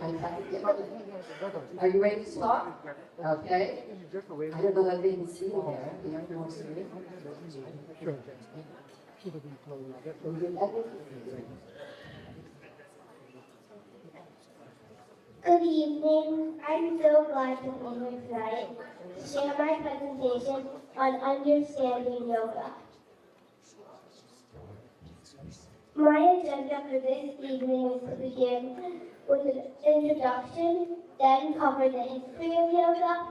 Are you ready to talk? Okay. I don't know if they can see there. The young people see it. Good evening. I'm so glad to be here tonight to share my presentation on understanding yoga. My agenda for this evening is to begin with an introduction, then cover the history of yoga,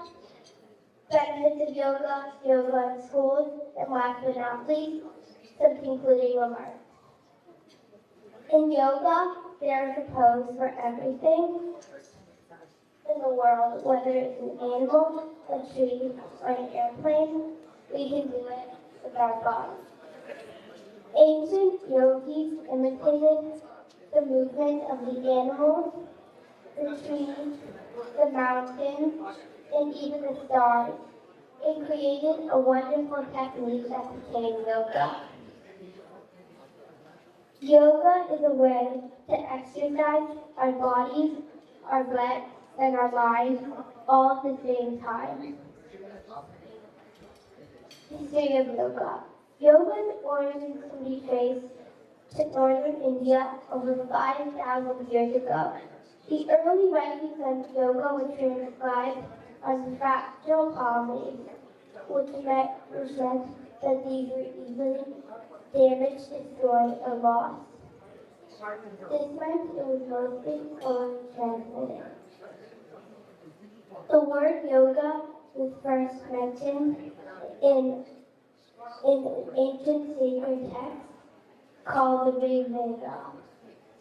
benefits of yoga, yoga in schools, and last but not least, some concluding remarks. In yoga, there is a pose for everything in the world, whether it's an animal, a tree, or an airplane. We can do it with our bodies. Ancient yogis imitated the movement of the animals, the trees, the mountains, and even the stars, and created a wonderful technique that became yoga. Yoga is a way to exercise our bodies, our breath, and our minds all at the same time. History of yoga. Yoga's origins can be traced to northern India over 5,000 years ago. The early writings on yoga were transcribed on fractal palm leaves, which meant that these were easily damaged, destroyed, or lost. This meant it was mostly orally transmitted. The word yoga was first mentioned in an ancient sacred text called the Vivek.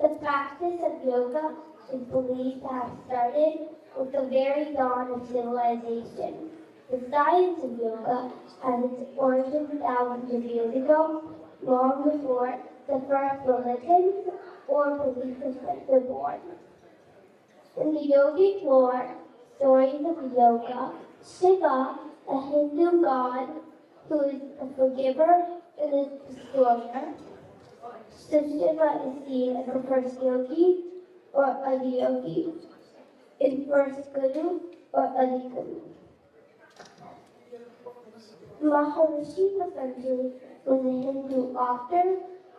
The practice of yoga is believed to have started with the very dawn of civilization. The science of yoga has its origins thousands of years ago, long before the first religions or belief systems were born. In the yogic lore, stories of yoga, Shiva, a Hindu god who is the forgiver and the destroyer. So Shiva is seen as the first yogi or Adiyogi, in first Guru or Adiguru. Maharishi Patanjali was a Hindu author,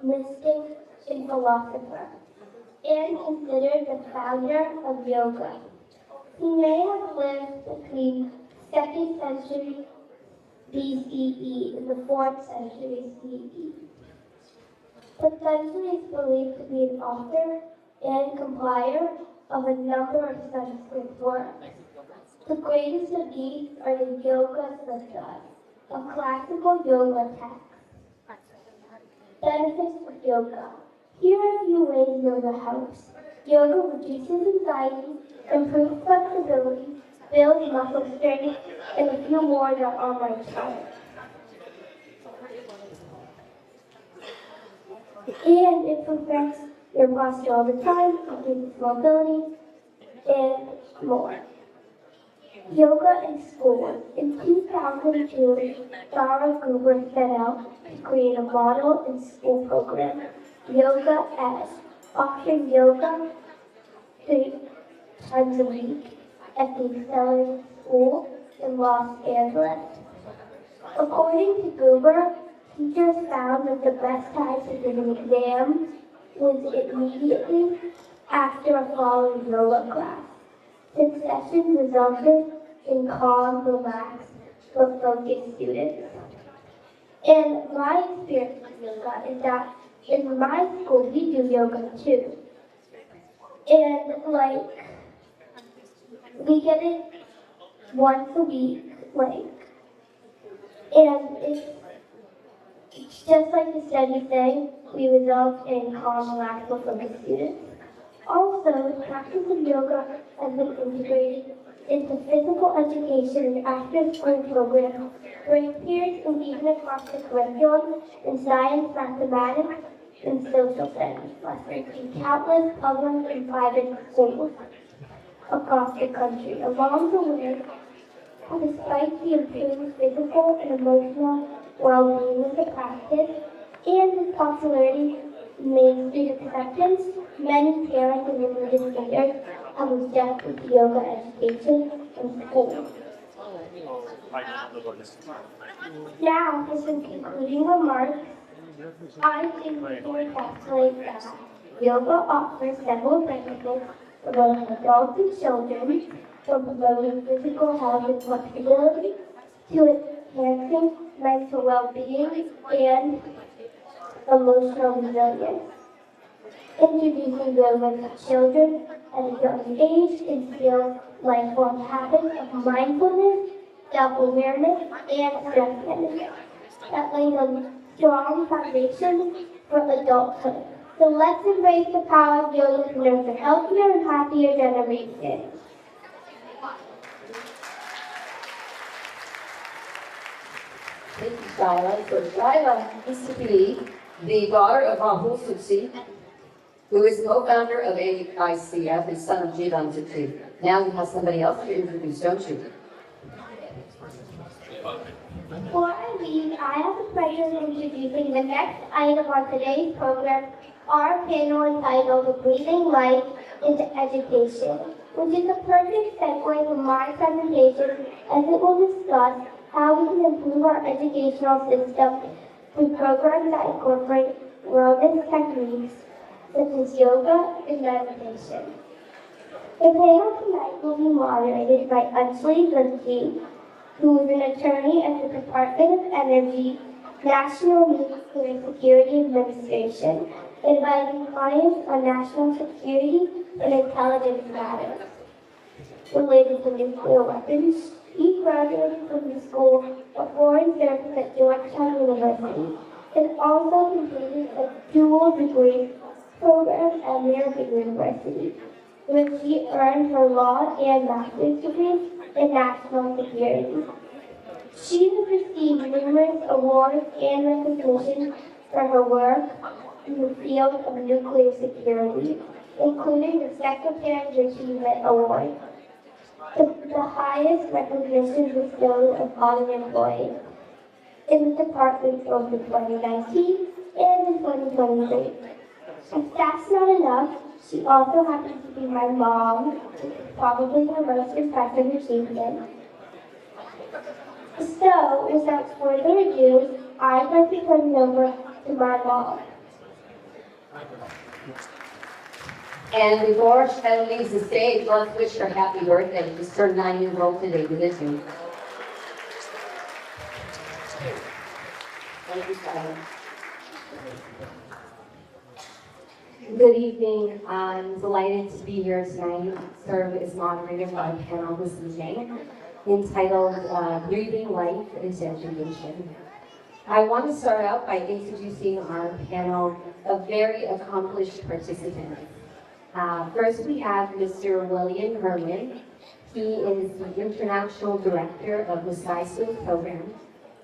mystic, and philosopher, and considered the founder of yoga. He may have lived between 2nd century BCE and the 4th century CE. Patanjali is believed to be an author and compiler of a number of Sanskrit works. The greatest of these are the Yoga Sutras, a classical yoga text. Benefits of yoga. Here are a few ways yoga helps. Yoga reduces anxiety, improves flexibility, builds muscle strength, and a few more that are on my tongue. And it perfects your posture all the time, increases mobility, and more. Yoga in school. In 2002, Dara Gruber set out to create a model and school program, Yoga Ed, offering yoga 3 times a week at the Accelerated School in Los Angeles. According to Gruber, teachers found that the best time to give an exam was immediately after a following yoga class, since sessions resulted in calm, relaxed, but focused students. And my experience with yoga is that in my school we do yoga too. And we get it once a week, and it's just like the study thing, we result in calm, relaxed, but focused students. Also, the practice of yoga has been integrated into physical education and after-school programs, during periods and even across the curriculum in science, mathematics, and social studies lessons in countless public and private schools across the country. Along the way, despite the improved physical and emotional well-being of the practice and its popularity, mainstream acceptance, many parents and religious leaders and was just with yoga education in school. Now, for some concluding remarks, I think we can encapsulate that yoga offers several benefits for both adults and children, from promoting physical health and flexibility to enhancing mental well-being and emotional resilience. Introducing yoga to children at a young age instills lifelong habits of mindfulness, self-awareness, and stress management that lays a strong foundation for adulthood. So let's embrace the power of yoga to nurture healthier and happier generations. Thank you, Shyla. So Shyla used to be the daughter of Zutshi, who is co-founder of AICF and son of Jivan Zutshi. Now you have somebody else to introduce, don't you? Before I leave, I have the pleasure of introducing the next item on today's program, our panel entitled Breathing Life into Education, which is a perfect segue for my presentation as it will discuss how we can improve our educational system through programs that incorporate wellness techniques such as yoga and meditation. The panel tonight will be moderated by Anjali, who is an attorney at the Department of Energy, National Nuclear Security Administration, advising clients on national security and intelligence matters related to nuclear weapons. He graduated from the School of Foreign Service at Georgetown University and also completed a dual degree program at American University, where she earned her law and master's degrees in national security. She has received numerous awards and recognition for her work in the field of nuclear security, including the Secretary's Achievement Award, the highest recognition bestowed upon an employee in the department over 2019 and in 2023. If that's not enough, she also happens to be my mom, probably her most impressive achievement. So, without further ado, I'd like to turn it over to my mom. And before Shyla leaves the stage, let's wish her happy birthday. She's turned 9 years old today, didn't you? Thank you, Shyla. Good evening. I'm delighted to be here tonight to serve as moderator for our panel this evening entitled Breathing Life into Education. I want to start out by introducing our panel of very accomplished participants. First, we have Mr. William Herman. He is the International Director of the Sky School Program,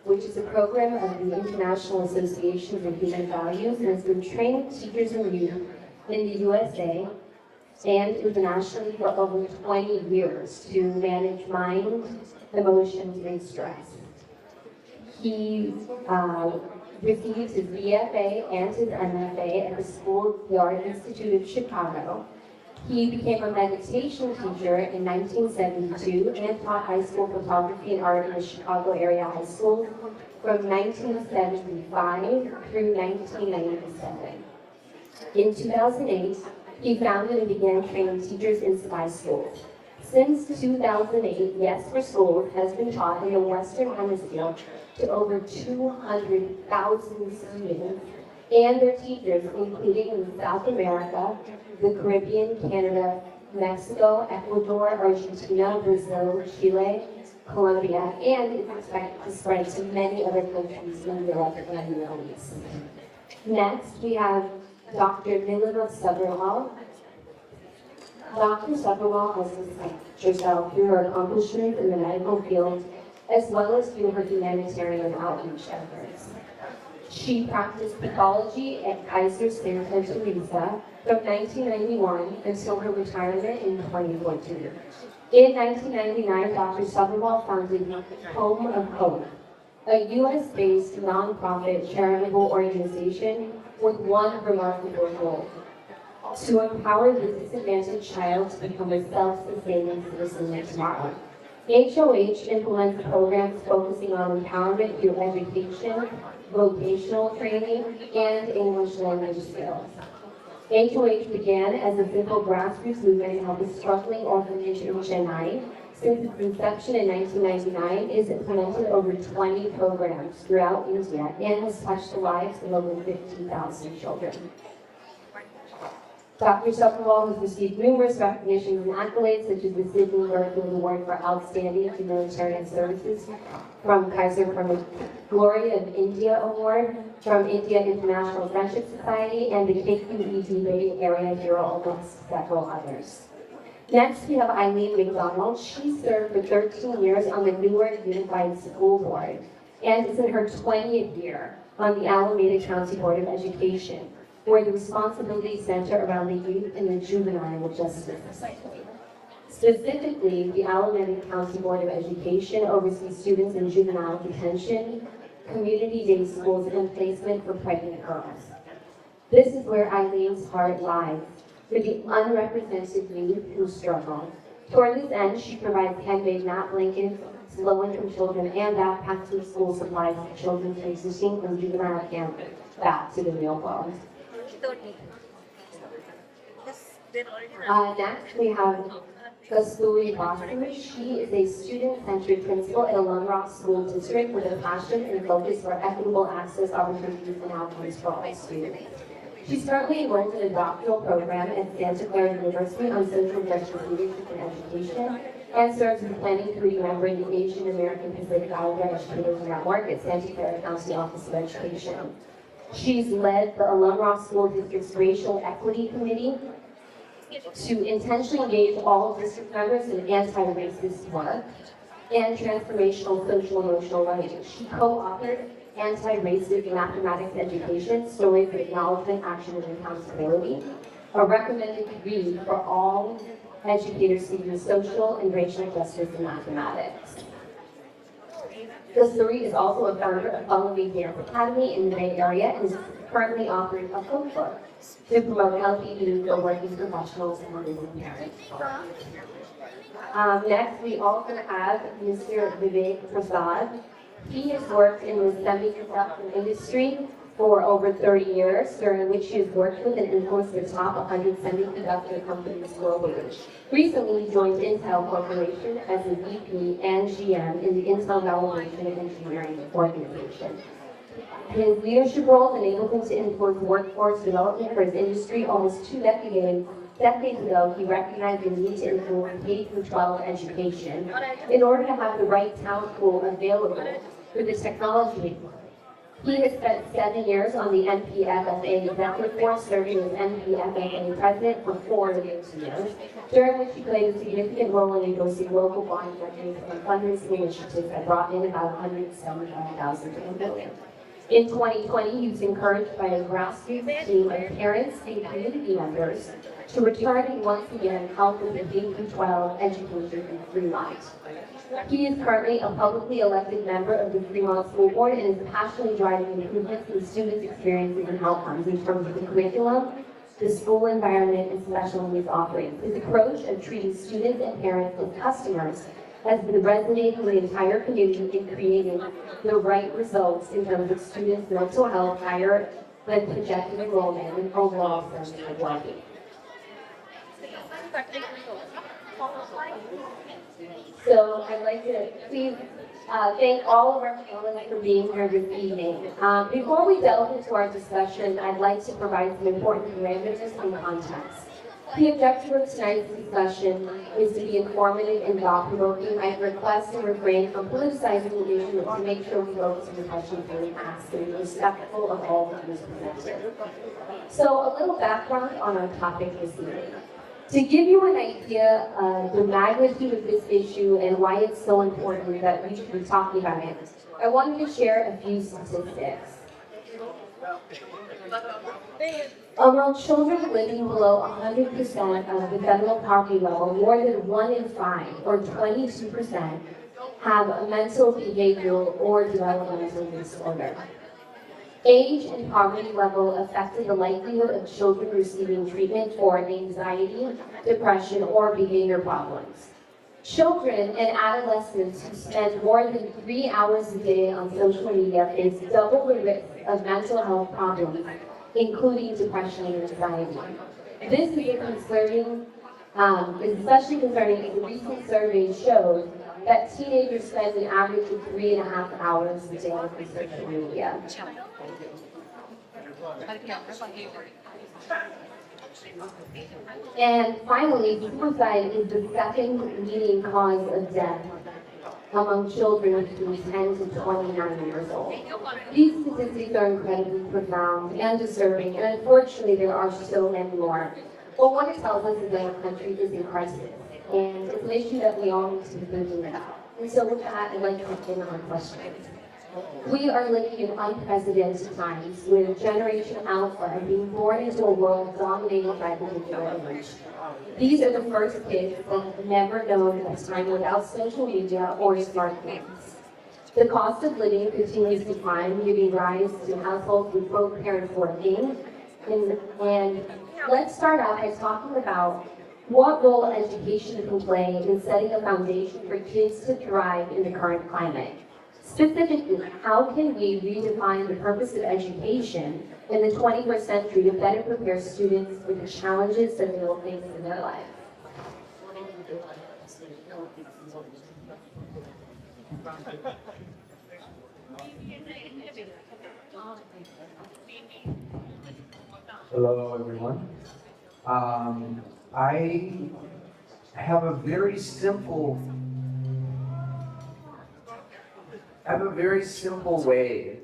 which is a program of the International Association of Human Values and has been training teachers and youth in the USA and internationally for over 20 years to manage mind, emotions, and stress. He received his BFA and his MFA at the School of the Art Institute of Chicago. He became a meditation teacher in 1972 and taught high school photography and art in the Chicago area high school from 1975 through 1997. In 2008, he founded and began training teachers in Sky Schools. Since 2008, Yes for Schools has been taught in the Western Hemisphere to over 200,000 students and their teachers, including in South America, the Caribbean, Canada, Mexico, Ecuador, Argentina, Brazil, Chile, Colombia, and is expected to spread to many other countries in Europe and the Middle East. Next, we have Dr. Nilima Sabharwal. Dr. Sabharwal has distinguished herself through her accomplishments in the medical field, as well as through her humanitarian outreach efforts. She practiced pathology at Kaiser Santa Teresa from 1991 until her retirement in 2014. In 1999, Dr. Sabharwal founded Home of Hope, a U.S.-based nonprofit charitable organization with one remarkable goal: to empower the disadvantaged child to become a self-sustaining citizen of tomorrow. HOH implements programs focusing on empowerment through education, vocational training, and English language skills. HOH began as a simple grassroots movement to help a struggling orphanage in Chennai. Since its inception in 1999, it has implemented over 20 programs throughout India and has touched the lives of over 50,000 children. Dr. Sabharwal has received numerous recognitions and accolades, such as the Sidney Berkfield Award for Outstanding Humanitarian Services from Kaiser Glory of India Award from India International Friendship Society, and the KQED Bay Area Hero, amongst several others. Next, we have Eileen McDonald. She served for 13 years on the Newark Unified School Board and is in her 20th year on the Alameda County Board of Education, where the responsibilities center around the youth and the juvenile justice cycle. Specifically, the Alameda County Board of Education oversees students in juvenile detention, community day schools, and placement for pregnant girls. This is where Eileen's heart lies, for the unrepresented youth who struggle. Toward this end, she provides handmade mat blankets to low-income children and backpacks with school supplies to children transitioning from juvenile camp back to the real world. Next, we have Kasturi Basu. She is a student-centered principal at Alum Rock School District with a passion and focus for equitable access, opportunities, and outcomes for all students. She's currently enrolled in a doctoral program at Santa Clara University on social justice leadership and education, and serves as a planning committee member in the Asian American Pacific Islander Educators Network at Santa Clara County Office of Education. She's led the Alum Rock School District's Racial Equity Committee to intentionally engage all district members in anti-racist work and transformational social-emotional learning. She co-authored Anti-Racist Mathematics Education, Stories of Acknowledgement, Action, and Accountability, a recommended read for all educators seeking social and racial justice in mathematics. Kasturi is also a founder of Alum Dance Academy in the Bay Area and is currently offering a cookbook to promote healthy eating for working professionals and working parents. Next, we also have Mr. Vivek Prasad. He has worked in the semiconductor industry for over 30 years, during which he has worked with and influenced the top 100 semiconductor companies globally. Recently, he joined Intel Corporation as a VP and GM in the Intel Validation and Engineering Organization. His leadership roles enabled him to influence workforce development for his industry. Almost 2 decades ago, he recognized the need to influence K-12 education in order to have the right talent pool available for the technology. He has spent 7 years on the NPFSA executive board, serving as NPFSA president for 4 years, during which he played a significant role in negotiating local bond funding and fundraising initiatives that brought in about $175,000 to $1 million. In 2020, he was encouraged by a grassroots team of parents and community members to return and once again help with the K-12 education in Fremont. He is currently a publicly elected member of the Fremont School Board and is passionately driving improvements in students' experiences and outcomes in terms of the curriculum, the school environment, and special needs offerings. His approach of treating students and parents as customers has been resonating with the entire community in creating the right results in terms of students' mental health, higher than projected enrollment, and overall sense of well-being. So I'd like to please thank all of our panelists for being here this evening. Before we delve into our discussion, I'd like to provide some important parameters and context. The objective of tonight's discussion is to be informative and thought-provoking. I request and refrain from politicizing the issue to make sure we focus on the questions being asked and be respectful of all that is presented. So a little background on our topic this evening. To give you an idea of the magnitude of this issue and why it's so important that we should be talking about it, I wanted to share a few statistics. Among children living below 100% of the federal poverty level, more than 1 in 5, or 22%, have a mental, behavioral, or developmental disorder. Age and poverty level affected the likelihood of children receiving treatment for anxiety, depression, or behavior problems. Children and adolescents who spend more than 3 hours a day on social media face double the risk of mental health problems, including depression and anxiety. This is especially concerning as a recent survey showed that teenagers spend an average of 3.5 hours a day on social media. And finally, suicide is the second leading cause of death among children between 10 to 29 years old. These statistics are incredibly profound and disturbing, and unfortunately there are so many more. But what it tells us is that our country is in crisis, and it's an issue that we all need to be thinking about. And so with that, I'd like to begin our questions. We are living in unprecedented times with Generation Alpha being born into a world dominated by the digital age. These are the first kids that have never known a time without social media or smartphones. The cost of living continues to climb, giving rise to households with both parents working. And let's start out by talking about what role education can play in setting a foundation for kids to thrive in the current climate. Specifically, how can we redefine the purpose of education in the 21st century to better prepare students for the challenges that they will face in their life? Hello, everyone. I have a very simple way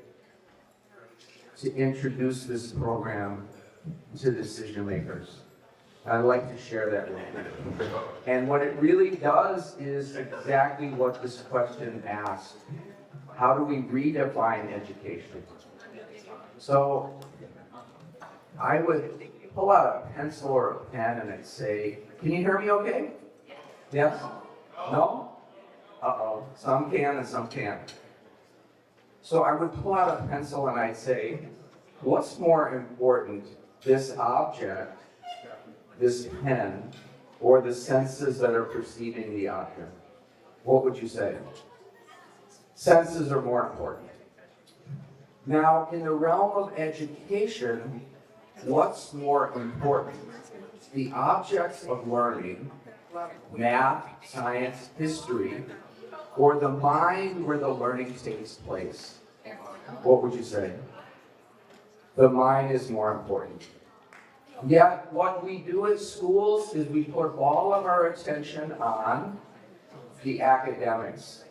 to introduce this program to decision makers. I'd like to share that with you. And what it really does is exactly what this question asked. How do we redefine education? So I would pull out a pencil or a pen and I'd say, can you hear me okay? Yes? No? Uh-oh. Some can and some can't. So I would pull out a pencil and I'd say, what's more important, this object, this pen, or the senses that are perceiving the object? What would you say? Senses are more important. Now, in the realm of education, what's more important? The objects of learning, math, science, history, or the mind where the learning takes place? What would you say? The mind is more important. Yet, what we do at schools is we put all of our attention on the academics.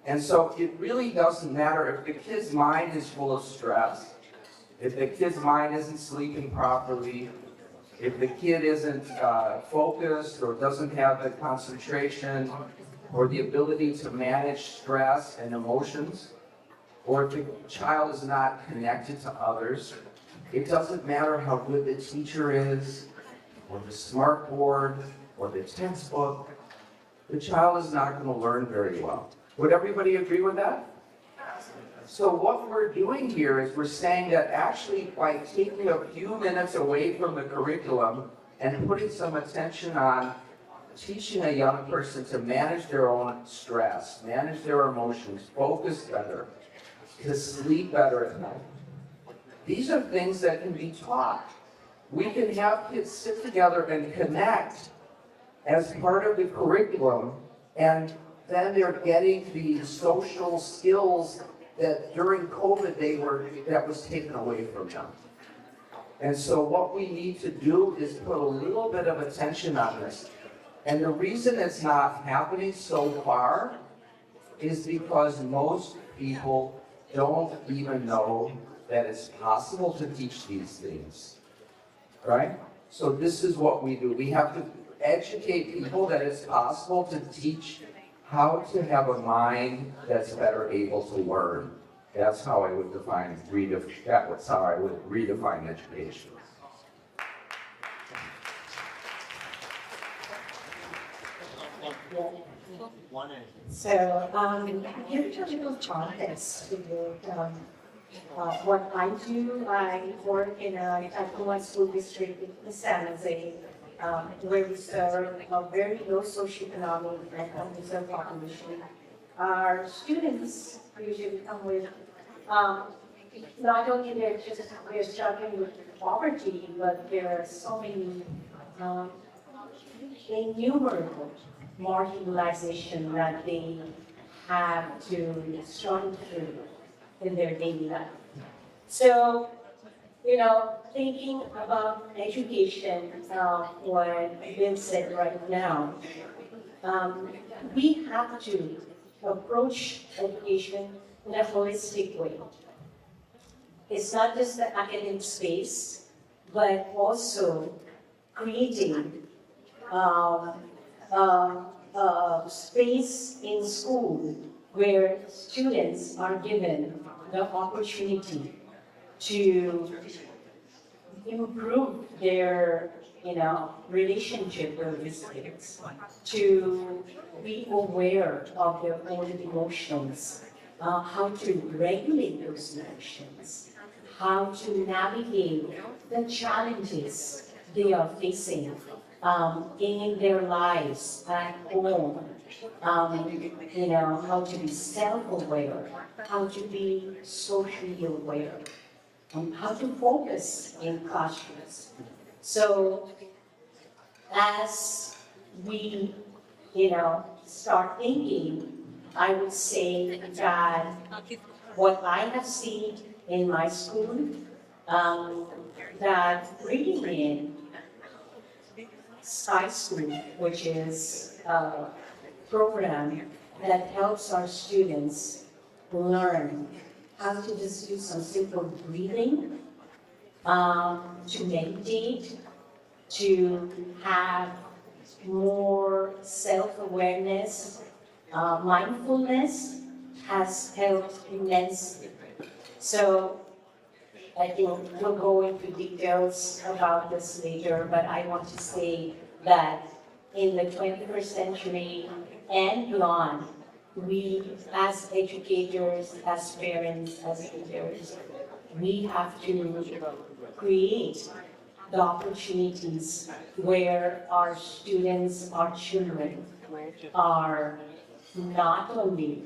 And so it really doesn't matter if the kid's mind is full of stress, if the kid's mind isn't sleeping properly, if the kid isn't focused or doesn't have the concentration or the ability to manage stress and emotions, or if the child is not connected to others, it doesn't matter how good the teacher is, or the smart board, or the textbook, the child is not going to learn very well. Would everybody agree with that? So what we're doing here is we're saying that actually by taking a few minutes away from the curriculum and putting some attention on teaching a young person to manage their own stress, manage their emotions, focus better, to sleep better at night. These are things that can be taught. We can have kids sit together and connect as part of the curriculum, and then they're getting the social skills that during COVID that was taken away from them. And so what we need to do is put a little bit of attention on this. And the reason it's not happening so far is because most people don't even know that it's possible to teach these things, right? So this is what we do. We have to educate people that it's possible to teach how to have a mind that's better able to learn. That's how I would redefine education. So, your typical job is to what I do, I work in a one school district in San Jose, where we serve a very low socioeconomic and underserved population. Our students usually come with not only they're struggling with poverty, but there are so many innumerable marginalization that they have to struggle through in their daily life. So, thinking about education, what Vin said right now, we have to approach education in a holistic way. It's not just the academic space, but also creating space in school where students are given the opportunity to improve their relationship with visitors, to be aware of their own emotions, how to regulate those emotions, how to navigate the challenges they are facing in their lives at home, how to be self-aware, how to be socially aware, how to focus in classrooms. So as we, start thinking, I would say that what I have seen in my school, that bringing in Sky School, which is a program that helps our students learn how to just do some simple breathing, to meditate, to have more self-awareness, mindfulness has helped immensely. So I think we'll go into details about this later, but I want to say that in the 21st century and beyond, we as educators, as parents, as leaders, we have to create the opportunities where our students, our children are not only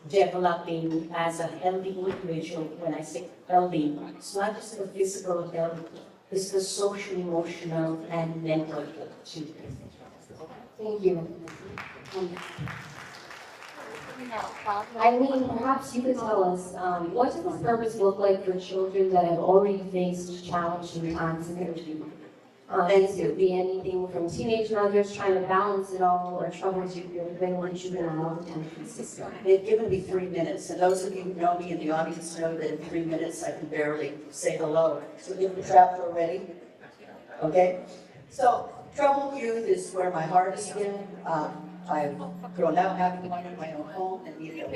developing as a healthy individual. When I say healthy, it's not just the physical health, it's the social, emotional, and mental health too. Thank you. Eileen, perhaps you could tell us, what does this service look like for children that have already faced challenging times in their youth? This could be anything from teenage mothers trying to balance it all, or troubles with your juvenile detention system. They've given me 3 minutes, and those of you who know me in the audience know that in 3 minutes I can barely say hello. So give me trapped already. Okay? So, troubled youth is where my heart has been. I've grown up having one in my own home and needed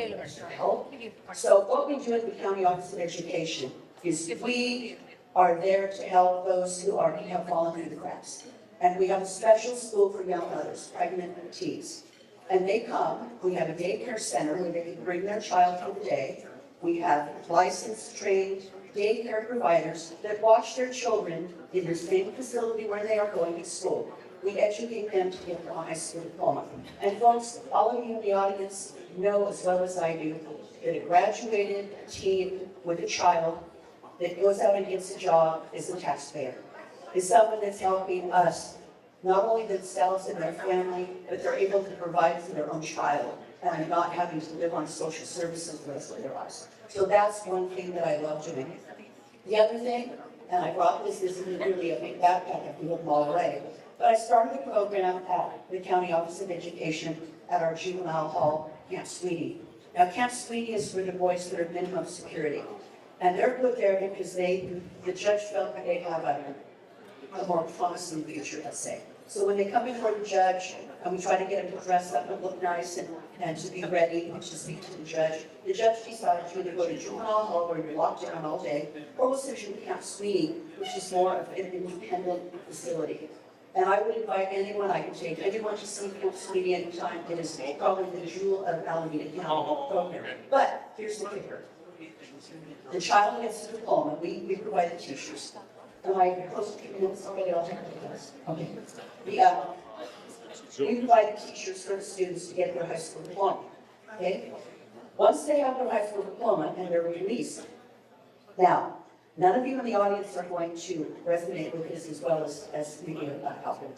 help. So what we do at the County Office of Education is we are there to help those who have fallen through the cracks. And we have a special school for young mothers, pregnant teens. And they come, we have a daycare center where they can bring their child for the day. We have licensed, trained daycare providers that watch their children in the same facility where they are going to school. We educate them to get a high school diploma. And folks, all of you in the audience know as well as I do that a graduated teen with a child that goes out and gets a job is a taxpayer. Is someone that's helping us, not only themselves and their family, but they're able to provide for their own child and not having to live on social services the rest of their lives. So that's one thing that I love doing. The other thing, and I brought this isn't really a big backpack, I can look them all away, but I started a program at the County Office of Education at our juvenile hall, Camp Sweetie. Now, Camp Sweetie is for the boys that are minimum security. And they're put there because the judge felt that they have a more promising future, let's say. So when they come before the judge, and we try to get them to dress up and look nice and to be ready to speak to the judge decides to either go to juvenile hall where you're locked down all day, or we'll send you to Camp Sweetie, which is more of an independent facility. And I would invite anyone, I can take anyone to see Camp Sweetie anytime. It is probably the jewel of Alameda County program. But here's the kicker. The child gets the diploma, we provide the teachers. Am I close to 2 minutes already? I'll take this. Okay. We provide the teachers for the students to get their high school diploma. Okay? Once they have their high school diploma and they're released, now, none of you in the audience are going to resonate with this as well as we do about helping.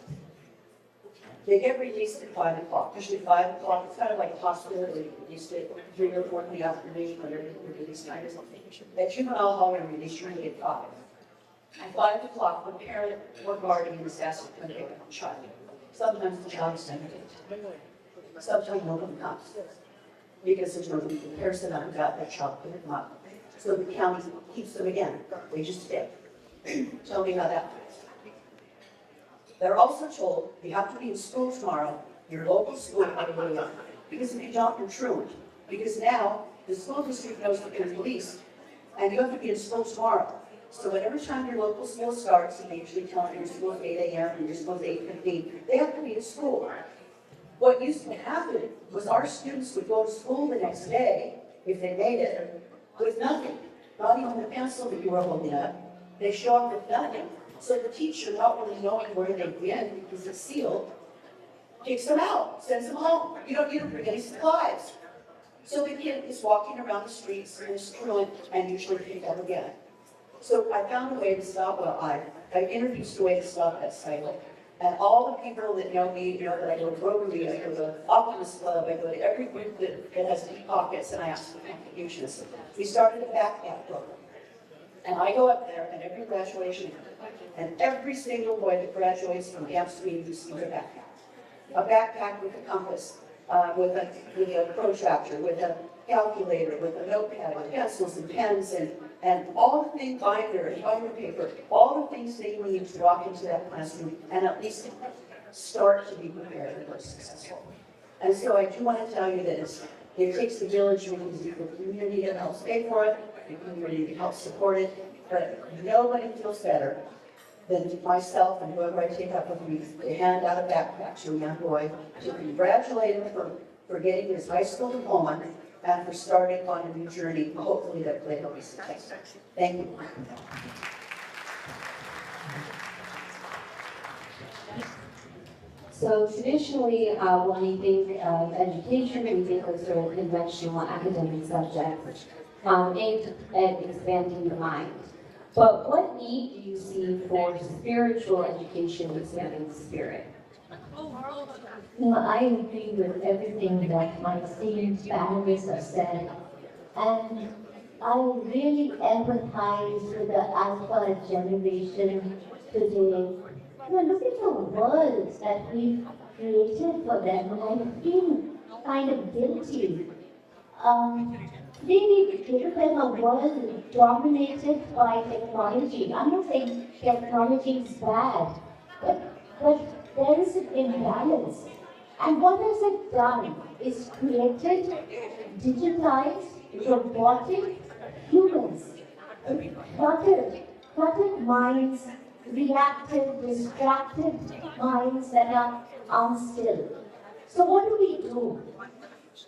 They get released at 5 o'clock. Usually 5 o'clock, it's kind of like a hospital, they release it 3 or 4 in the afternoon when they're release time or something. At juvenile hall, when release, you're going to get 5. At 5 o'clock, the parent or guardian is asked to come pick up the child. Sometimes the child is sent late. Sometimes nobody comes. Because there's nobody who cares enough about that child to pick them up. So the county keeps them again. They just stay. Tell me how that works. They're also told you have to be in school tomorrow, your local school, because if you don't, you're truant. Because now the school district knows that you're released, and you have to be in school tomorrow. So at every time your local school starts, and they usually tell them your school is 8 a.m. and your school is 8:15, they have to be in school. What used to happen was our students would go to school the next day, if they made it, with nothing. Not even the pencil that you were holding up. They show up with nothing. So the teacher, not really knowing where they've been because it's sealed, kicks them out, sends them home. You don't bring any supplies. So the kid is walking around the streets and is truant and usually picked up again. So I found a way to stop, I introduced a way to stop that cycle. And all the people that know me, know that I go to Rotary, I go to Optimist Club, I go to every group that has deep pockets, and I ask for contributions. We started a backpack program. And I go up there, and every graduation, and every single boy that graduates from Camp Sweden receives a backpack. A backpack with a compass, with a protractor, with a calculator, with a notepad, with pencils and pens, and all the things, binder and binder paper, all the things they need to walk into that classroom and at least start to be prepared and be successful. And so I do want to tell you that it takes a village because the community that helps pay for it, the community that helps support it, but nobody feels better than myself and whoever I take up with me to hand out a backpack to a young boy to congratulate him for getting his high school diploma and for starting on a new journey, hopefully that will be successful. Thank you. So traditionally, when we think of education, we think of sort of conventional academic subjects aimed at expanding the mind. But what need do you see for spiritual education expanding the spirit? I agree with everything that my esteemed panelists have said, and I really empathize with the alpha generation today. Look at the world that we've created for them, and I feel kind of guilty. We've given them a world dominated by technology. I'm not saying technology is bad, but there is an imbalance. And what has it done? It's created digitized, robotic humans, cluttered minds, reactive, distracted minds that are unstill. So what do?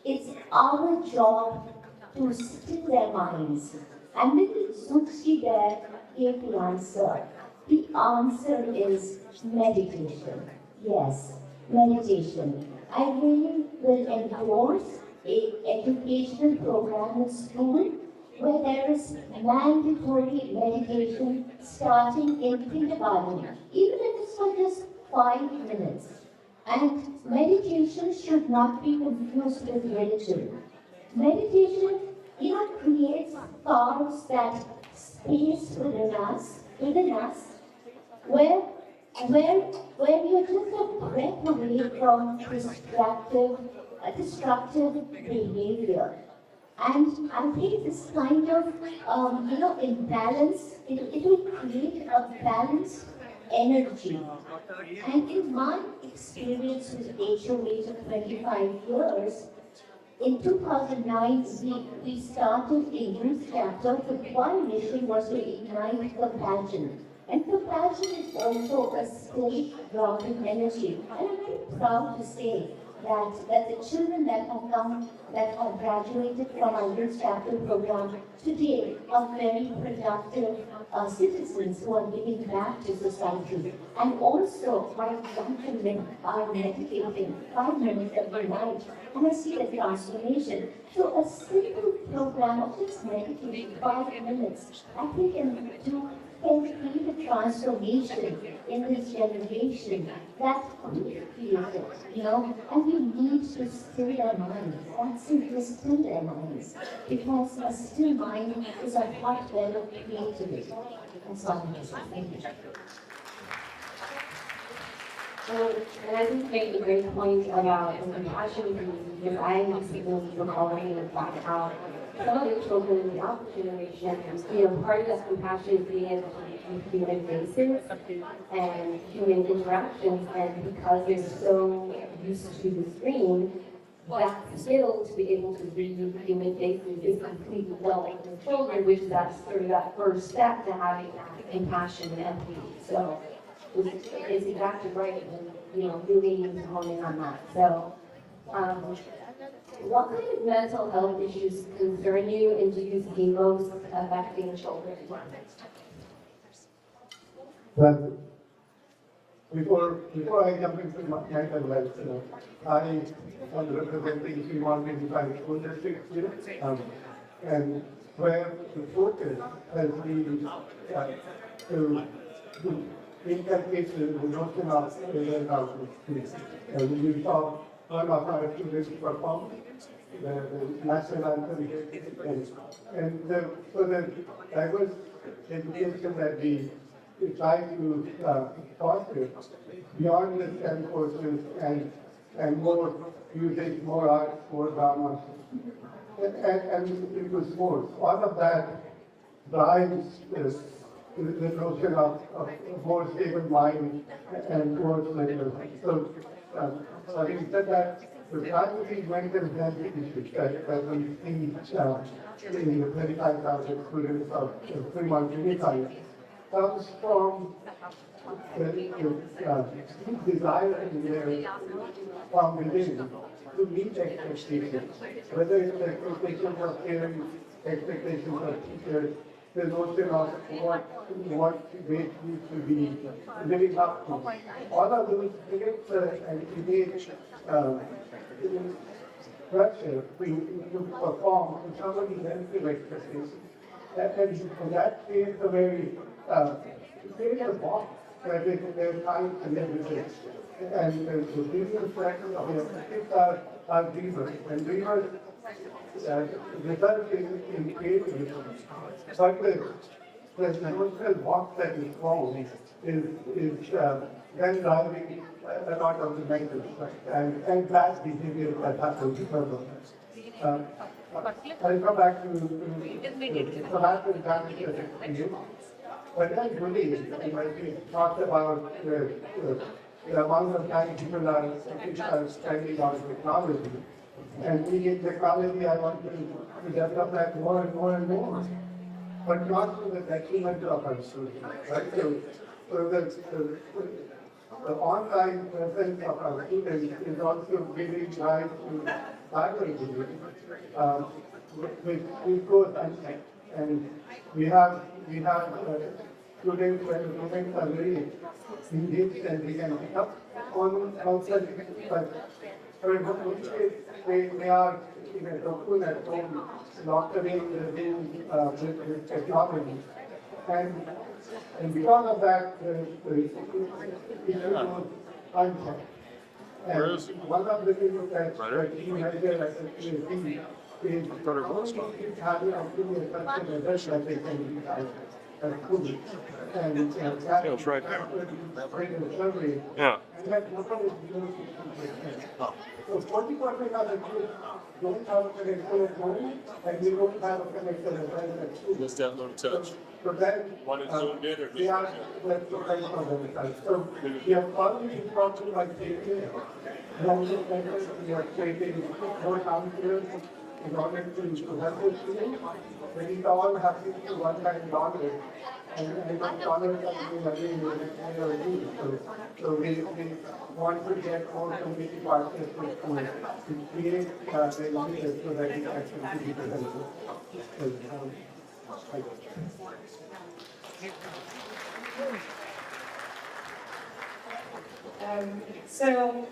It's our job to still their minds. And little Zutshi there gave the answer. The answer is meditation. Yes, meditation. I really will endorse an educational program in school where there is mandatory meditation starting in kindergarten, even if it's for just 5 minutes. And meditation should not be confused with religion. Meditation, creates carves that space within us, where you're just a breath away from destructive behavior. And I think this kind of, imbalance, it will create a balanced energy. And in my experience with HOH of 25 years, in 2009, we started a youth chapter. The one mission was to ignite compassion. And compassion is also a state grounded energy. And I'm very proud to say that the children that have graduated from our youth chapter program today are very productive citizens who are giving back to society. And also, my grandchildren are meditating 5 minutes every night, and I see the transformation. So a simple program of just meditating 5 minutes, I think can create a transformation in this generation that we feel it, and we need to still their minds. That's it, to still their minds. Because a still mind is a hotbed of creativity. That's all I'm saying. Thank you. And I think you made a great point about the compassion piece, because I recently recalling back how some of the children in the Alpha generation, part of that compassion is being able to see human faces and human interactions, and because they're so used to the screen, that skill to be able to read human faces is completely dull in the children, which is that sort of that first step to having that compassion and empathy. So it's exactly right, and really need to hone in on that. So, what kind of mental health issues concern you and do you see most affecting children? Well, before I jump into my mental health, I am representing Fremont Unified School District here, and where the focus has been to inculcate the notion of learning outreach. And we saw one of our students perform the national anthem, and so the diverse education that we try to foster beyond the STEM courses and more music, more art, more drama, and into sports. All of that drives the notion of more stable mind and more mental. So, having said that, the primary mental health issues that we see in the 35,000 students of Fremont Unified comes from the desire in their from within to meet expectations, whether it's expectations of parents, expectations of teachers, the notion of what they need to be living up to. All of those create and create pressure to perform to somebody's relative expectations. And that creates a very creates a box where they're trying to live with it. And the previous practice of the kids are dreamers, and dreamers result in creativity. But the emotional box that is formed is then driving a lot of the mental and bad behavior that happens because of that. I'll come back to collateral damage that it creates. But then really, when we talked about the amount of time people are spending on technology, and we need technology, I want to develop that more and more and more, but not to the detriment of our students, right? So the online presence of our students is also giving rise to cyberbullying, which goes unchecked. And we have students where the students are very engaged and they can pick up on outside, but for most cases, they are in a cocoon at home, locked away in the room with technology. And because of that, the issue goes unchecked. And one of the things that we measure as a PhD is having actually a such a result that they can be at school. And that's right there. Survey. Yeah. And that number is below 60%. So 40% of the kids don't have a connection at home, and they don't have a connection at school. Just download touch. So then, they are less dependent on themselves. So we have already talked about taking longer methods, we are creating more counselors in order to help the students. But it all happens to one kind longer. and McDonald something again, so we want to get more community partners to create the ideas so that it actually be developed. So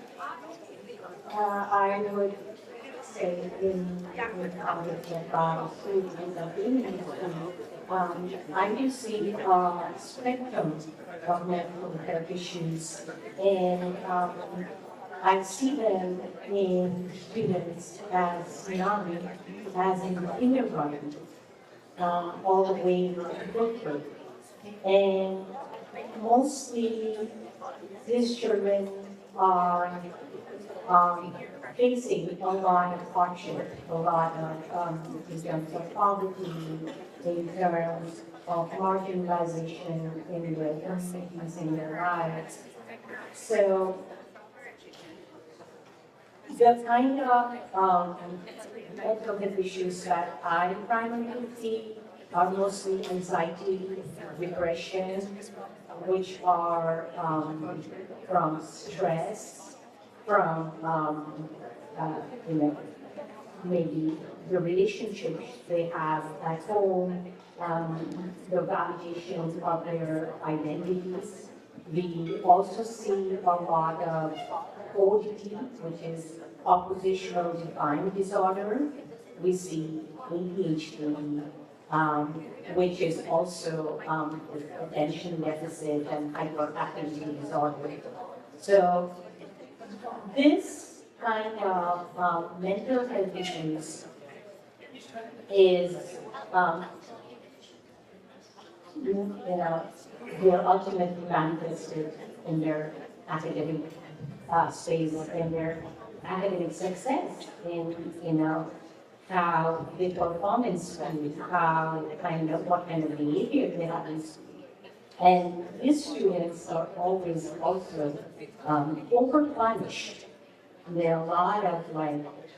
I would say in college about students of Indian I do see a spectrum of mental health issues, and I see them in students as young as in kindergarten, all the way to fifth grade. And mostly these children are facing a lot of hardship, a lot of in terms of poverty, in terms of marginalization in the communities in their lives. So the kind of mental health issues that I primarily see are mostly anxiety, depression, which are from stress, from maybe the relationships they have at home, the validation of their identities. We also see a lot of ODD, which is oppositional defiant disorder. We see ADHD, which is also attention deficit and hyperactivity disorder. So this kind of mental health issues is, they're ultimately manifested in their academic space and their academic success, in how the performance and what kind of behavior they have in school. And these students are always also over-punished. There are a lot of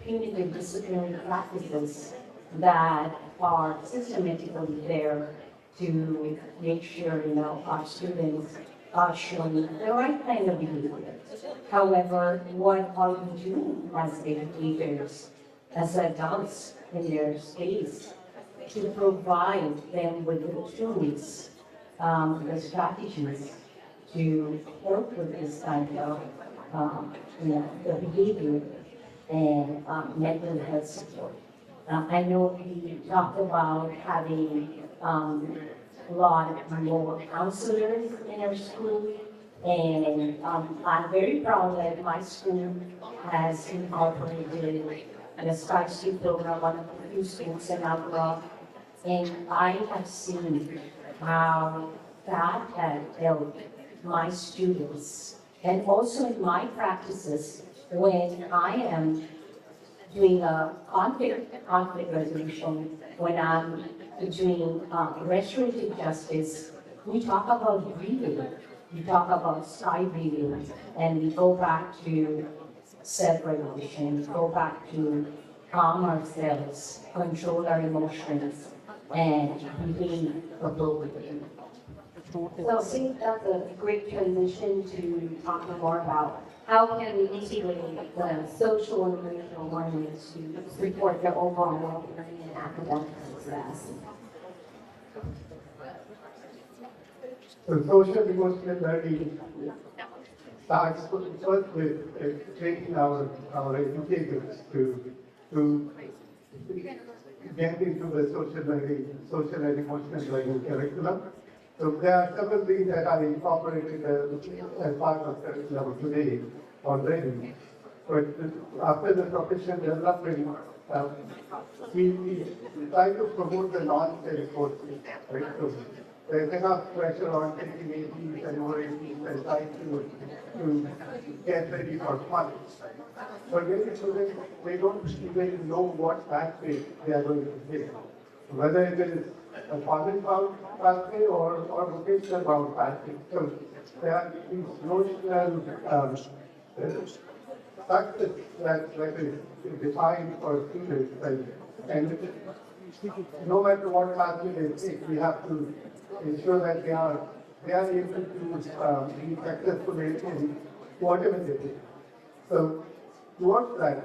punitive disciplinary practices that are systematically there to make sure our students are showing the right kind of behavior. However, what are we doing as educators, as adults in their space, to provide them with the tools, the strategies to work with this kind of the behavior and mental health support. I know we talked about having a lot more counselors in our school, and I'm very proud that my school has incorporated the Trustee program, one of the few schools in Alum, and I have seen how that has helped my students, and also in my practices when I am doing a conflict resolution, when I'm doing restorative justice, we talk about breathing, we talk about sky breathing, and we go back to self-regulation, go back to calm ourselves, control our emotions, and behave appropriately. So I think that's a great transition to talk more about how can we integrate the social and emotional learning to support their overall well-being and academic success. So social emotional learning starts first with training our educators to get into the social and emotional learning curriculum. So there are several things that are incorporated as part of curriculum today already. But after the professional development, we try to promote the non-study courses, right? So there's enough pressure on taking APs and OAPs and trying to get ready for fun. But many students, they don't even know what pathway they are going to take. Whether it is a college-bound pathway or vocational-bound pathway. So there are these notional success that is defined for students, and no matter what pathway they take, we have to ensure that they are able to be successful in whatever they do. So towards that,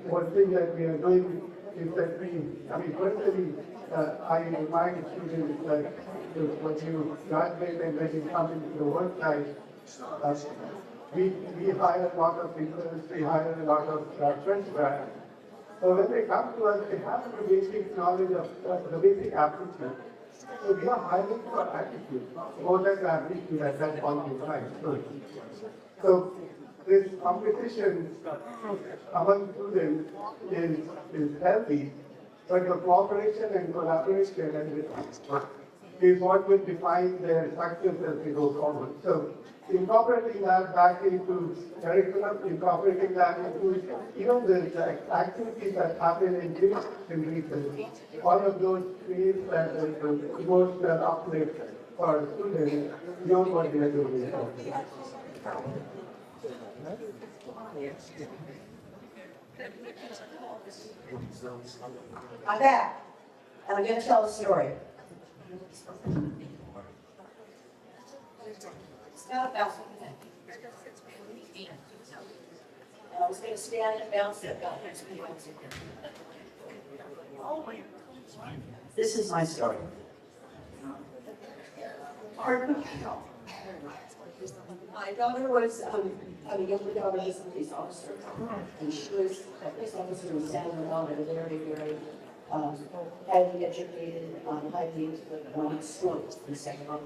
one thing that we are doing is that personally, I remind students that when you graduate and when you come into the work life, we hire a lot of interns, we hire a lot of French grads. So when they come to us, they have the basic knowledge of the basic aptitude. So we are hiring for attitude, more than the aptitude at that point in time. So this competition among students is healthy, but the cooperation and collaboration is what will define their success as we go forward. So incorporating that back into curriculum, incorporating that into even the activities that happen in groups and research, all of those create that emotional uplift for students beyond what they are doing. I'm back, and I'm going to tell a story. It's not about and I was going to stand and bounce it. This is my story. My daughter was, a younger daughter was a police officer, and she was a police officer in Sabharwal at a very, very highly educated, highly school in Sabharwal.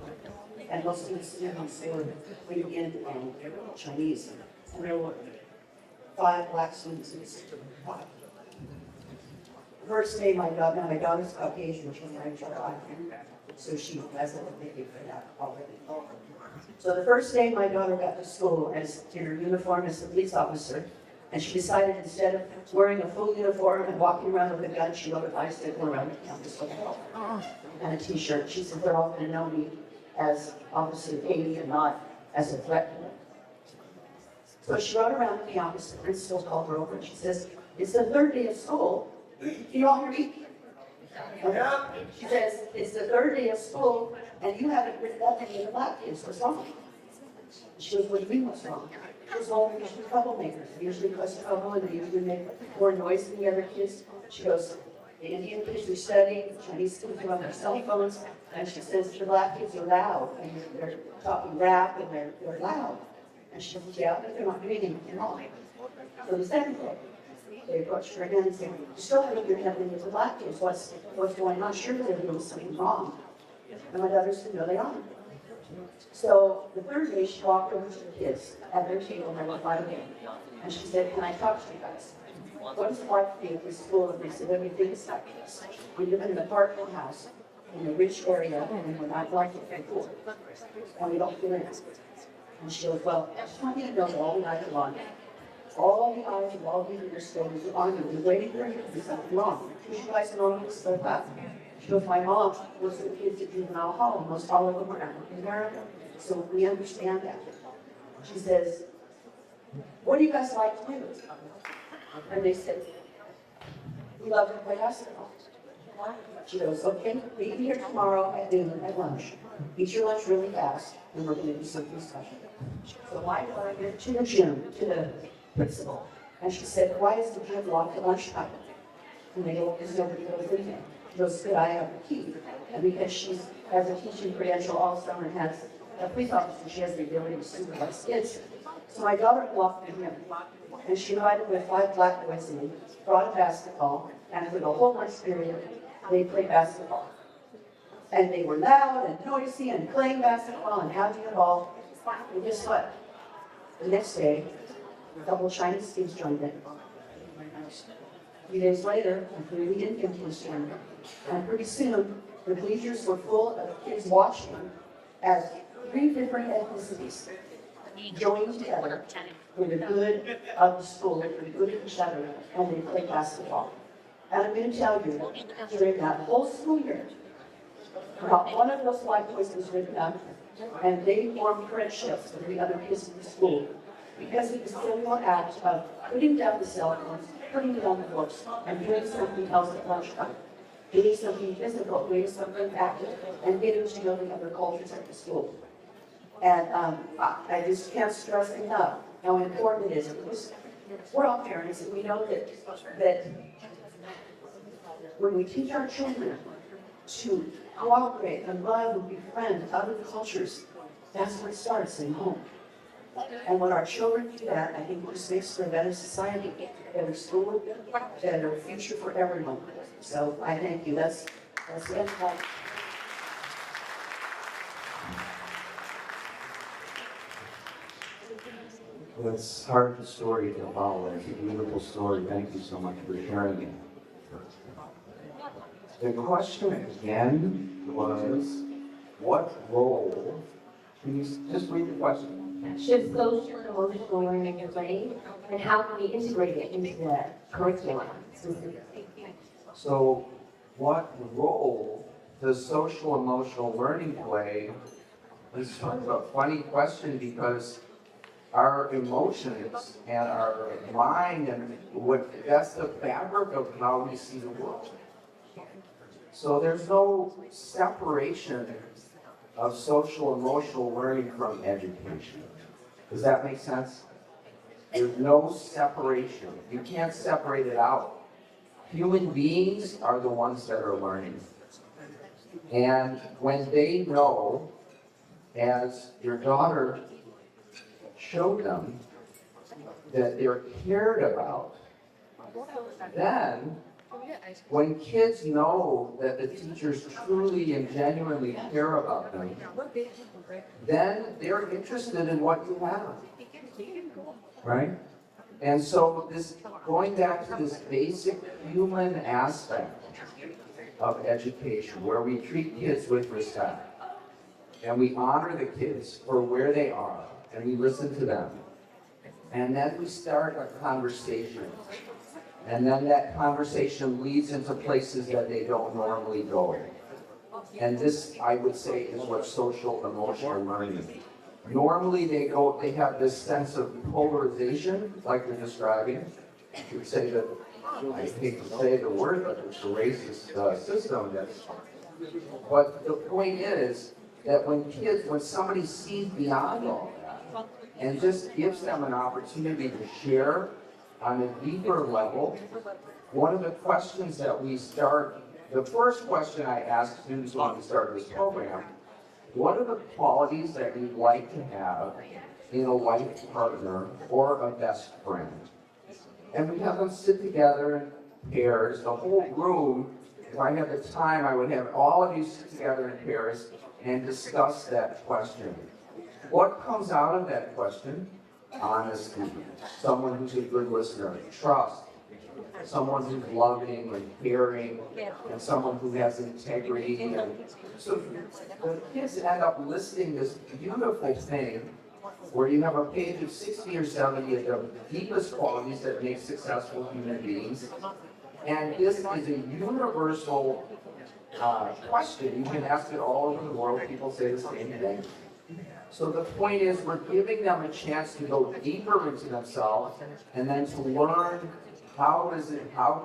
And most of the students were bringing in Chinese. And there were 5 black students. The first day, my daughter's Caucasian, she's married to her, so she has a baby for that already. So the first day my daughter got to school as in her uniform as a police officer, and she decided instead of wearing a full uniform and walking around with a gun, she rode a bicycle around the campus with a belt and a t-shirt. She said, they're all going to know me as Officer Katie and not as a threat. So she rode around the campus, the principal called her over and she says, it's the 3rd day of school. Can you all hear me? Yeah. She says, it's the 3rd day of school and you haven't written up any of the black kids. What's wrong? She goes, what do you mean what's wrong? She goes, well, they're usually troublemakers. They usually cause trouble and they usually make more noise than the other kids. She goes, the Indian kids are studying, the Chinese kids are on their cell phones, and she says the black kids are loud, and they're talking rap, and they're loud. And she says, yeah, but they're not doing anything wrong. So the second day, they approached her again and said, you still haven't written up any of the black kids. What's going on? Sure, they're doing something wrong. And my daughter said, no, they aren't. So the 3rd day, she walked over to the kids at their table, and there were 5 of them. And she said, can I talk to you guys? What is life being at this school? And they said, everything is like this. We live in an apartment house in a rich area, and we're not like it before. And we don't feel it. And she goes, well, I just want you to know that all night long, all the eyes of all the administrators are on you. They're waiting for you to do something wrong. You guys know this stuff up. She goes, my mom was with kids at juvenile hall, and most all of them were African American. So we understand that. She says, what do you guys like to do? And they said, we love to play basketball. She goes, okay, be here tomorrow at noon at lunch. Eat your lunch really fast, and we're going to do something special. So my daughter went to the gym, to the principal, and she said, why is the gym locked at lunchtime? And they go, because nobody goes in there. She goes, good, I have the key. And because she has a teaching credential also and has a police officer, she has the ability to supervise kids. So my daughter walked in here, and she invited with 5 black boys in, brought a basketball, and for the whole lunch period, they played basketball. And they were loud and noisy and playing basketball and having it all. And guess what? The next day, a couple of Chinese kids joined in. 3 days later, a 3 Indian kids joined in. And pretty soon, the bleachers were full of kids watching as 3 different ethnicities joined together for the good of the school, for the good of each other, and they played basketball. And I'm going to tell you, during that whole school year, not one of those white boys was written up, and they formed friendships with the other kids in the school because it was a simple act of putting down the cell phones, putting down the books, and doing something else at lunchtime. doing something physical, doing something active, and getting to know the other cultures at the school. And I just can't stress enough how important it is. Because we're all parents, and we know that when we teach our children to cooperate and love and befriend other cultures, that's where it starts, in home. And when our children do that, I think it just makes for a better society, better school, better future for everyone. So I thank you. That's it. Well, it's hard the story to follow. It's a beautiful story. Thank you so much for sharing it. The question again was, what role, can you just read the question? Should social and emotional learning play, and how can we integrate it into the curriculum specifically? So, what role does social emotional learning play? This is sort of a funny question because our emotions and our mind and that's the fabric of how we see the world. So there's no separation of social emotional learning from education. Does that make sense? There's no separation. You can't separate it out. Human beings are the ones that are learning. And when they know, as your daughter showed them, that they're cared about, then when kids know that the teachers truly and genuinely care about them, then they're interested in what you have, right? And so this, going back to this basic human aspect of education, where we treat kids with respect, and we honor the kids for where they are, and we listen to them, and then we start a conversation. And then that conversation leads into places that they don't normally go. And this, I would say, is what social emotional learning is. Normally they have this sense of polarization, like you're describing. You would say that, I hate to say the word, but it's a racist system. But the point is that when somebody sees beyond all that, and just gives them an opportunity to share on a deeper level, one of the questions that we start, the first question I ask students when we start this program, what are the qualities that you'd like to have in a life partner or a best friend? And we have them sit together in pairs, the whole room. If I had the time, I would have all of you sit together in pairs and discuss that question. What comes out of that question? Honesty, someone who's a good listener, trust, someone who's loving and caring, and someone who has integrity. And so the kids end up listing this beautiful thing where you have a page of 60 or 70 of the deepest qualities that make successful human beings. And this is a universal question. You can ask it all over the world. People say the same thing. So the point is, we're giving them a chance to go deeper into themselves and then to learn how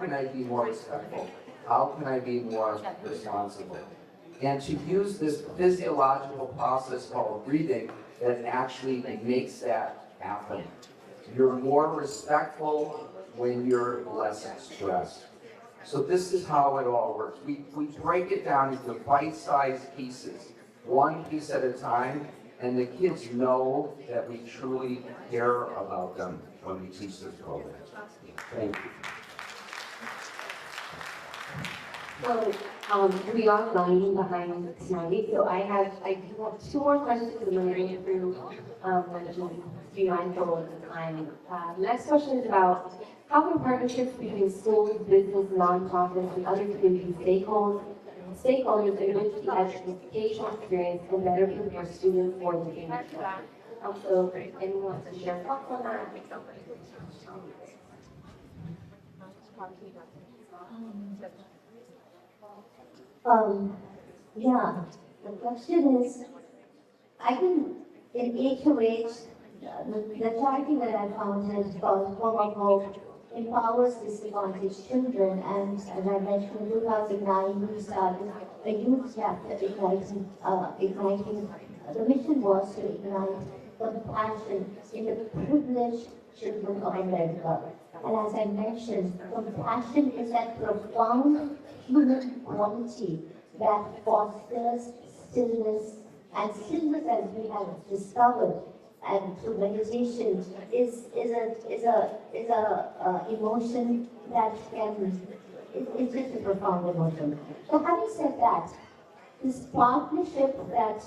can I be more respectful? How can I be more responsible? And to use this physiological process called breathing that actually makes that happen. You're more respectful when you're less stressed. So this is how it all works. We break it down into bite-sized pieces, one piece at a time. And the kids know that we truly care about them when we teach this program. Thank you. So we are running behind tonight, so I do have two more questions I'm going to bring through. Just be mindful of the time. Next question is about how can partnerships between schools, business, nonprofits, and other community stakeholders enrich the educational experience and better prepare students for the future. So, anyone wants to share thoughts on that? Yeah, the question is, I think in HOH, the charity that I founded is called Home of Hope empowers disadvantaged children. And as I mentioned, in 2009, we started a youth chapter igniting. The mission was to ignite compassion in the privileged children of America. And as I mentioned, compassion is that profound human quality that fosters stillness, and stillness, as we have discovered and through meditation, is a emotion that it's just a profound emotion. So having said that, this partnership that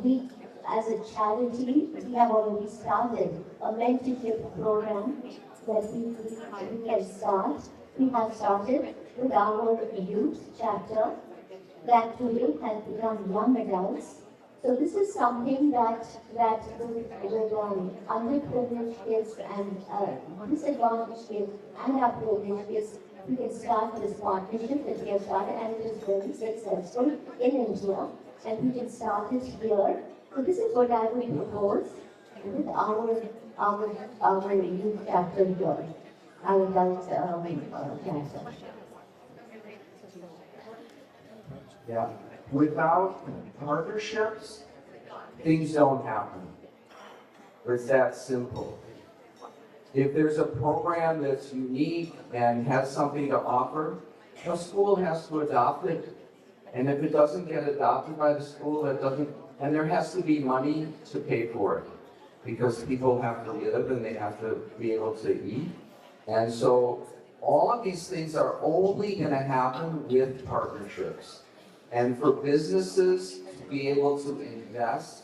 we as a charity, we have already started a mentorship program that we can start. We have started with our youth chapter that today has become young adults. So this is something that with underprivileged kids and disadvantaged kids and our privileged kids, we can start this partnership that we have started, and it is very successful in India, and we can start it here. So this is what I would propose with our youth chapter here, our adult chapter. Yeah. Without partnerships, things don't happen. It's that simple. If there's a program that's unique and has something to offer, the school has to adopt it. And if it doesn't get adopted by the school, and there has to be money to pay for it. Because people have to live and they have to be able to eat. And so all of these things are only going to happen with partnerships. And for businesses to be able to invest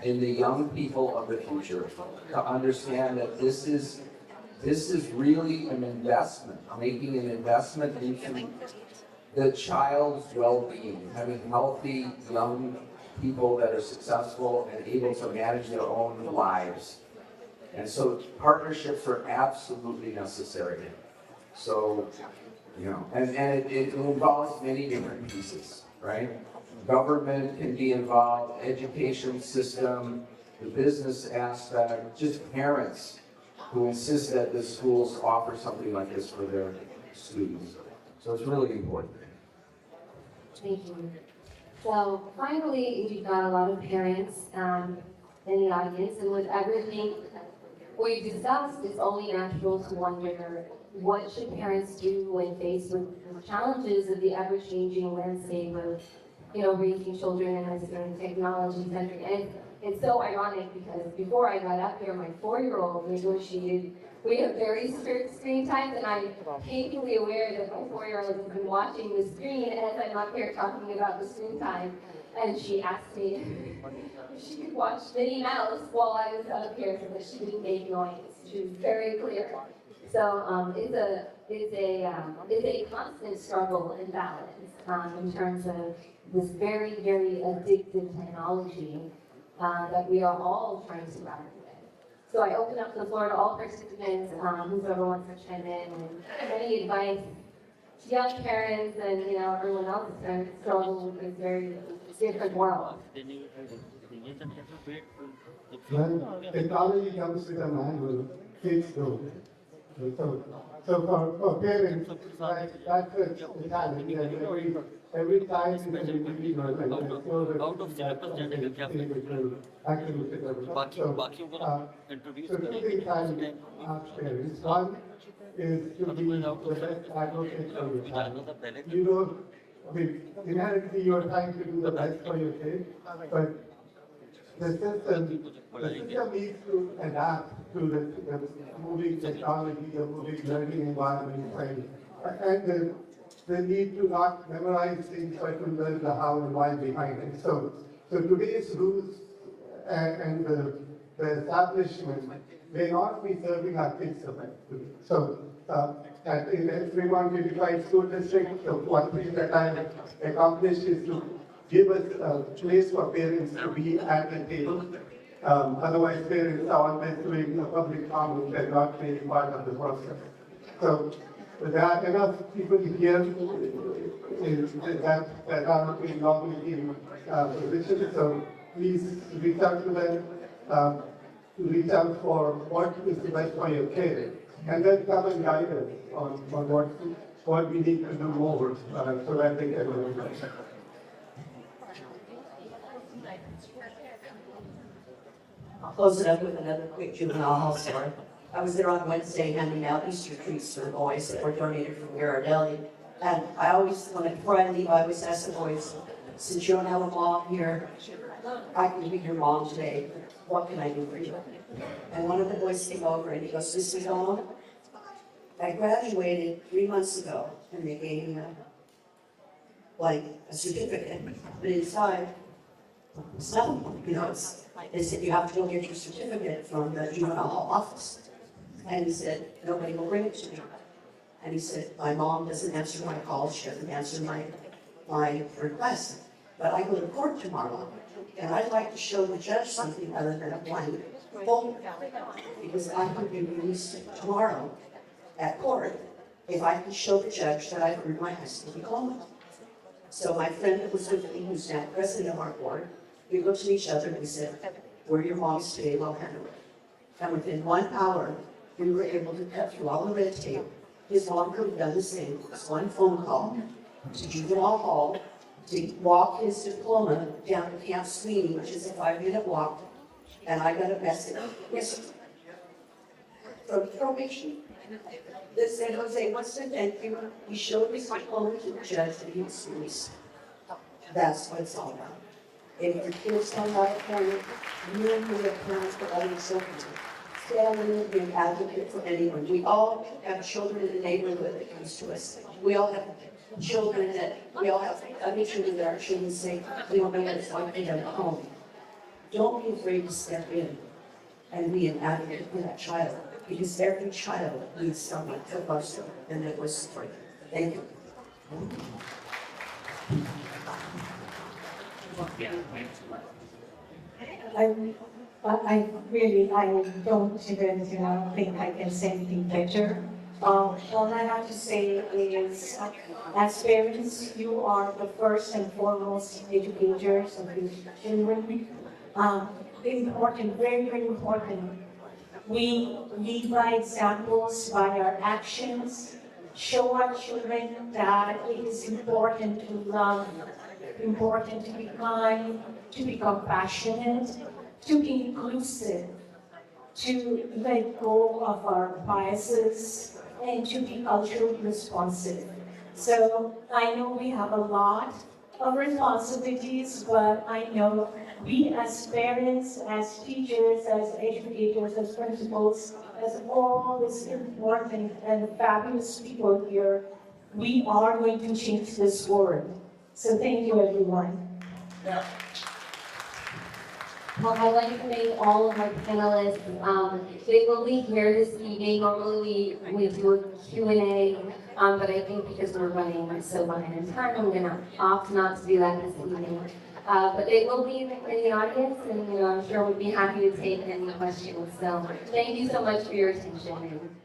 in the young people of the future, to understand that this is really an investment, making an investment into the child's well-being, having healthy young people that are successful and able to manage their own lives. And so partnerships are absolutely necessary. So, and it involves many different pieces, right? Government can be involved, education system, the business aspect, just parents who insist that the schools offer something like this for their students. So it's really important. Thank you. So finally, we've got a lot of parents in the audience, and with everything we discussed, it's only natural to wonder, what should parents do when faced with the challenges of the ever-changing landscape of, raising children in this very technology-centric? And it's so ironic because before I got up here, my 4-year-old negotiated. We have very strict screen times, and I'm painfully aware that my 4-year-old has been watching the screen as I'm up here talking about the screen time. And she asked me if she could watch Minnie Mouse while I was up here so that she didn't make noise. She was very clear. So it's a constant struggle and balance in terms of this very, very addictive technology that we are all trying to battle with. So I open up the floor to all participants, whoever wants to chime in, and any advice to young parents and everyone else is trying to struggle with this very different world. When technology comes with a manual, kids don't. So for parents, that's a challenge. And every time it's an individual, and out of syllabus जाने का क्या so two things I ask parents. One is to be the best advocate for your child. Inherently you are trying to do the best for your kid, but the system needs to adapt to the moving technology, the moving learning environment, and the need to not memorize things, but to learn the how and why behind it. So today's rules and the establishment may not be serving our kids effectively. So in Fremont Unified School District, so one thing that I accomplished is to give us a place for parents to be at the table. Otherwise, parents are always doing the public comment and not being part of the process. So there are enough people here that are in lobbying positions. So please reach out to them, reach out for what is the best for your kid. and then come and guide us on what we need to do more so that they can learn better. I'll close it up with another quick juvenile hall story. I was there on Wednesday handing out Easter treats for the boys that were donated from Deli. And I always, before I leave, I always ask the boys, since you don't have a mom here, I can be your mom today. What can I do for you? And one of the boys came over and he goes, Miss McDonald, I graduated 3 months ago and they gave me a certificate, but inside, it's nothing, they said, you have to go get your certificate from the juvenile hall office. And he said, nobody will bring it to me. And he said, my mom doesn't answer my calls, she doesn't answer my requests. But I go to court tomorrow, and I'd like to show the judge something other than a blank folder. Because I could be released tomorrow at court if I can show the judge that I've earned my high school diploma. So my friend that was with me, who's now president of our board, we looked at each other and we said, we're your moms today, we'll handle it. And within 1 hour, we were able to cut through all the red tape. His mom could have done the same. It was 1 phone call to juvenile hall to walk his diploma down to Camp Sweeney, which is a 5-minute walk. And I got a message, yes, from probation. That said, Jose wants to thank you. He showed his diploma to the judge and he was released. That's what it's all about. If your kids don't have a parent, you and your parents for other children. Stand and be an advocate for anyone. We all have children in the neighborhood that comes to us. We all have children we all have other children that our children say, we don't know what it's like to have at home. Don't be afraid to step in and be an advocate for that child, because every child needs someone to love them and that was for them. Thank you. I don't even, think I can say anything better. All I have to say is, as parents, you are the first and foremost educators of your children. Important, very, very important. We lead by examples, by our actions, show our children that it is important to love, important to be kind, to be compassionate, to be inclusive, to let go of our biases, and to be culturally responsive. So I know we have a lot of responsibilities, but I know we as parents, as teachers, as educators, as principals, as all this important and fabulous people here, we are going to change this world. So thank you, everyone. Well, I'd like to thank all of our panelists. They will be here this evening. Normally we do a Q&A, but I think because we're running so behind in time, I'm going to opt not to do that this evening. But they will be in the audience, and I'm sure we'd be happy to take any questions. So thank you so much for your attention.